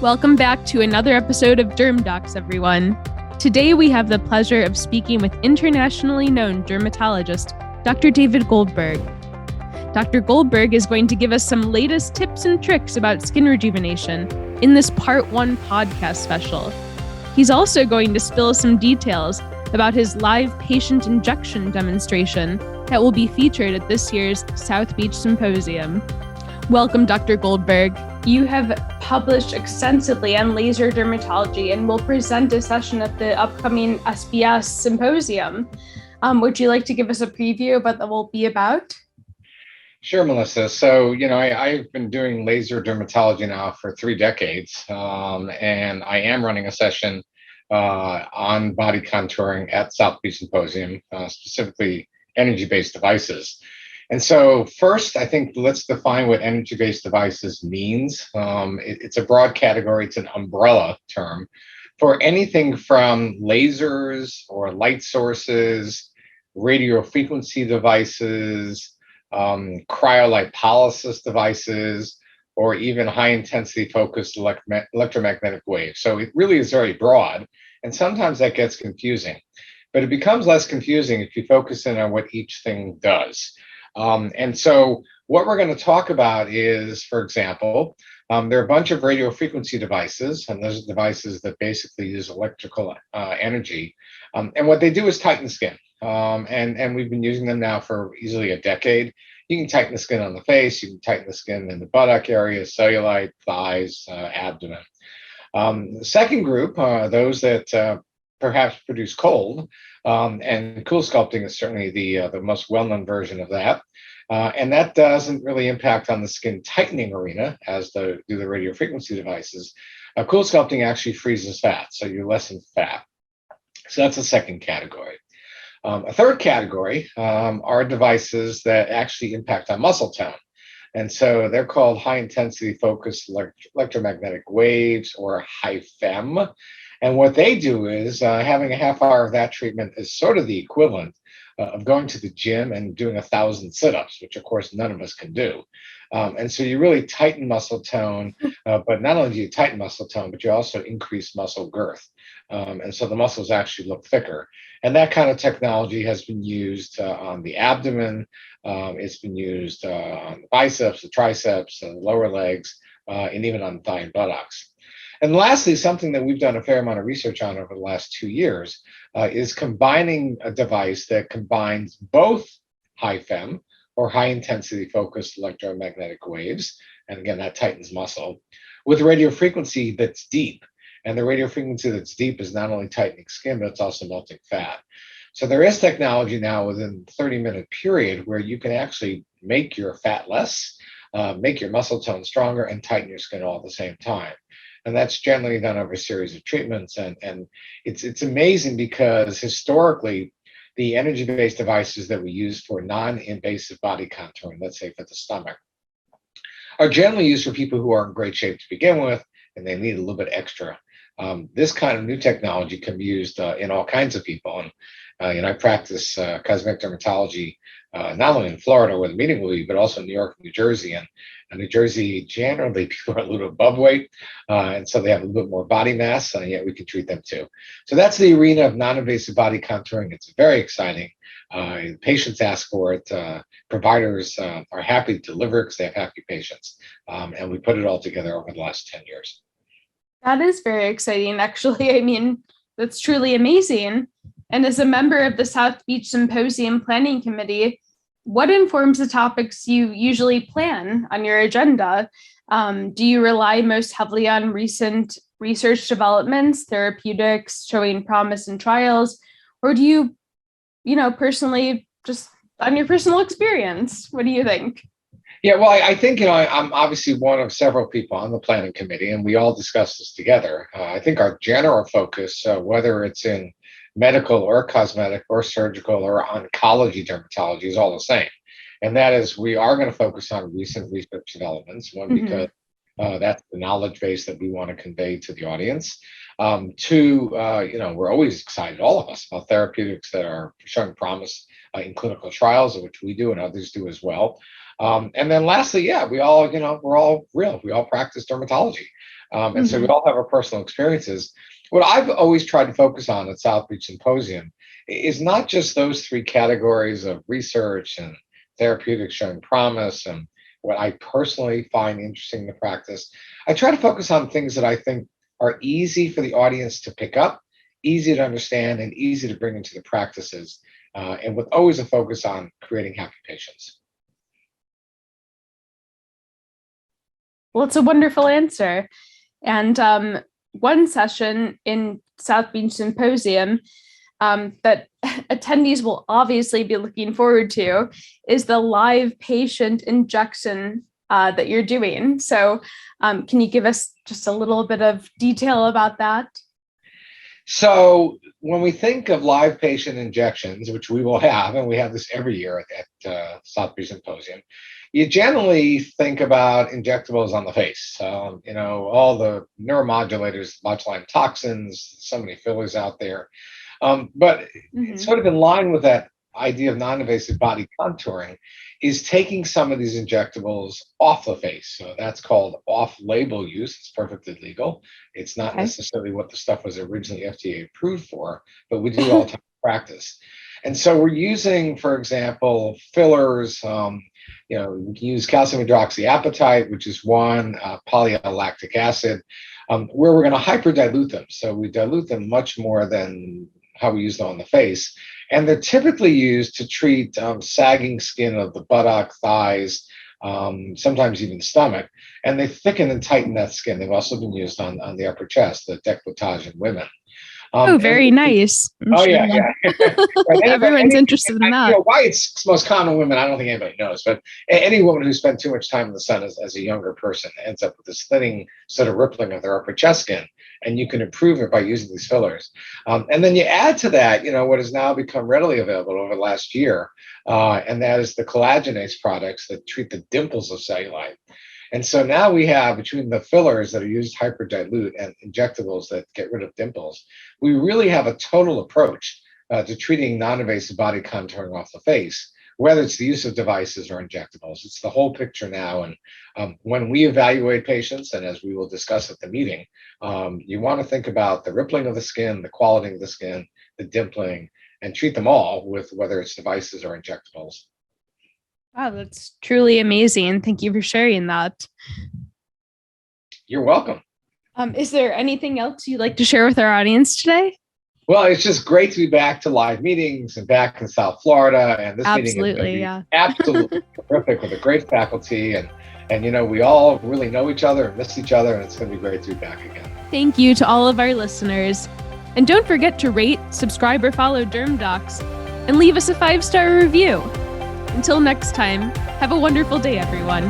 Welcome back to another episode of DermDocs, everyone. Today we have the pleasure of speaking with internationally known dermatologist, Dr. David Goldberg. Dr. Goldberg is going to give us some latest tips and tricks about skin rejuvenation in this Part 1 podcast special. He's also going to spill some details about his live patient injection demonstration that will be featured at this year's South Beach Symposium. Welcome, Dr. Goldberg. You have published extensively on laser dermatology and will present a session at the upcoming SBS Symposium. Would you like to give us a preview of what that will be about? Sure, Melissa. So, I've been doing laser dermatology now for 3 decades, and I am running a session on body contouring at South Beach Symposium, specifically energy-based devices. And so first, I think let's define what energy-based devices means. It's a broad category. It's an umbrella term for anything from lasers or light sources, radio frequency devices, cryolipolysis devices, or even high-intensity focused electromagnetic waves. So it really is very broad, and sometimes that gets confusing. But it becomes less confusing if you focus in on what each thing does. And so what we're going to talk about is, for example, there are a bunch of radio frequency devices, and those are devices that basically use electrical energy. And what they do is tighten the skin. And we've been using them now for easily a decade. You can tighten the skin on the face, you can tighten the skin in the buttock area, cellulite, thighs, abdomen. The second group are those that perhaps produce cold, and cool sculpting is certainly the most well-known version of that. And that doesn't really impact on the skin tightening arena as do the radio frequency devices. Cool sculpting actually freezes fat, so you lessen fat. So that's the second category. A third category are devices that actually impact on muscle tone. And so they're called high-intensity focused electromagnetic waves, or HIFEM. And what they do is having a half hour of that treatment is sort of the equivalent of going to the gym and doing 1,000 sit-ups, which of course none of us can do. And so you really tighten muscle tone, but not only do you tighten muscle tone, but you also increase muscle girth. And so the muscles actually look thicker. And that kind of technology has been used on the abdomen. It's been used on the biceps, the triceps, the lower legs, and even on the thigh and buttocks. And lastly, something that we've done a fair amount of research on over the last 2 years is combining a device that combines both HIFEM, or high-intensity focused electromagnetic waves, and again, that tightens muscle, with radio frequency that's deep. And the radio frequency that's deep is not only tightening skin, but it's also melting fat. So there is technology now within a 30-minute period where you can actually make your fat less, make your muscle tone stronger, and tighten your skin all at the same time. And that's generally done over a series of treatments. And it's amazing because historically, the energy-based devices that we use for non-invasive body contouring, let's say for the stomach, are generally used for people who are in great shape to begin with, and they need a little bit extra. This kind of new technology can be used in all kinds of people. And I practice cosmetic dermatology not only in Florida, where the meeting will be, but also in New York and New Jersey. And New Jersey, generally, people are a little above weight, and so they have a little bit more body mass, and yet we can treat them too. So that's the arena of non-invasive body contouring. It's very exciting. Patients ask for it. Providers are happy to deliver because they have happy patients. And we put it all together over the last 10 years. That is very exciting, actually. I mean, that's truly amazing. And as a member of the South Beach Symposium Planning Committee, what informs the topics you usually plan on your agenda? Do you rely most heavily on recent research developments, therapeutics showing promise in trials, or do you, personally, just on your personal experience? What do you think? Yeah, well, I think, I'm obviously one of several people on the planning committee, and we all discuss this together. I think our general focus, whether it's in medical or cosmetic or surgical or oncology dermatology, is all the same. And that is, we are going to focus on recent research developments, one, because That's the knowledge base that we want to convey to the audience. Two, we're always excited, all of us, about therapeutics that are showing promise in clinical trials, which we do and others do as well. And then lastly, we're all real. We all practice dermatology. And so we all have our personal experiences. What I've always tried to focus on at South Beach Symposium is not just those three categories of research and therapeutics showing promise and what I personally find interesting in the practice. I try to focus on things that I think are easy for the audience to pick up, easy to understand, and easy to bring into the practices, and with always a focus on creating happy patients. Well, it's a wonderful answer. And one session in South Beach Symposium that attendees will obviously be looking forward to is the live patient injection that you're doing. So can you give us just a little bit of detail about that? So when we think of live patient injections, which we will have, and we have this every year at South Beach Symposium, you generally think about injectables on the face. All the neuromodulators, botulinum toxins, so many fillers out there. But it's sort of in line with that idea of non-invasive body contouring is taking some of these injectables off the face. So that's called off-label use. It's perfectly legal. It's not necessarily what the stuff was originally FDA approved for, but we do all the time in practice. And so we're using, for example, fillers. We can use calcium hydroxyapatite, which is one, polylactic acid, where we're going to hyperdilute them. So we dilute them much more than how we use them on the face. And they're typically used to treat sagging skin of the buttock, thighs, sometimes even the stomach. And they thicken and tighten that skin. They've also been used on the upper chest, the décolletage in women. Very nice. Yeah. Everyone's interested in that. Why it's most common in women, I don't think anybody knows, but any woman who spent too much time in the sun as a younger person ends up with this thinning sort of rippling of their upper chest skin, and you can improve it by using these fillers. And then you add to that, what has now become readily available over the last year, and that is the collagenase products that treat the dimples of cellulite. And so now we have, between the fillers that are used hyperdilute and injectables that get rid of dimples, we really have a total approach to treating non-invasive body contouring off the face, whether it's the use of devices or injectables. It's the whole picture now. And when we evaluate patients, and as we will discuss at the meeting, you want to think about the rippling of the skin, the quality of the skin, the dimpling, and treat them all with whether it's devices or injectables. Wow, that's truly amazing. Thank you for sharing that. You're welcome. Is there anything else you'd like to share with our audience today? Well, it's just great to be back to live meetings and back in South Florida. And this meeting is going to be absolutely terrific with a great faculty. And we all really know each other and miss each other. And it's going to be great to be back again. Thank you to all of our listeners. And don't forget to rate, subscribe, or follow DermDocs and leave us a 5-star review. Until next time, have a wonderful day, everyone.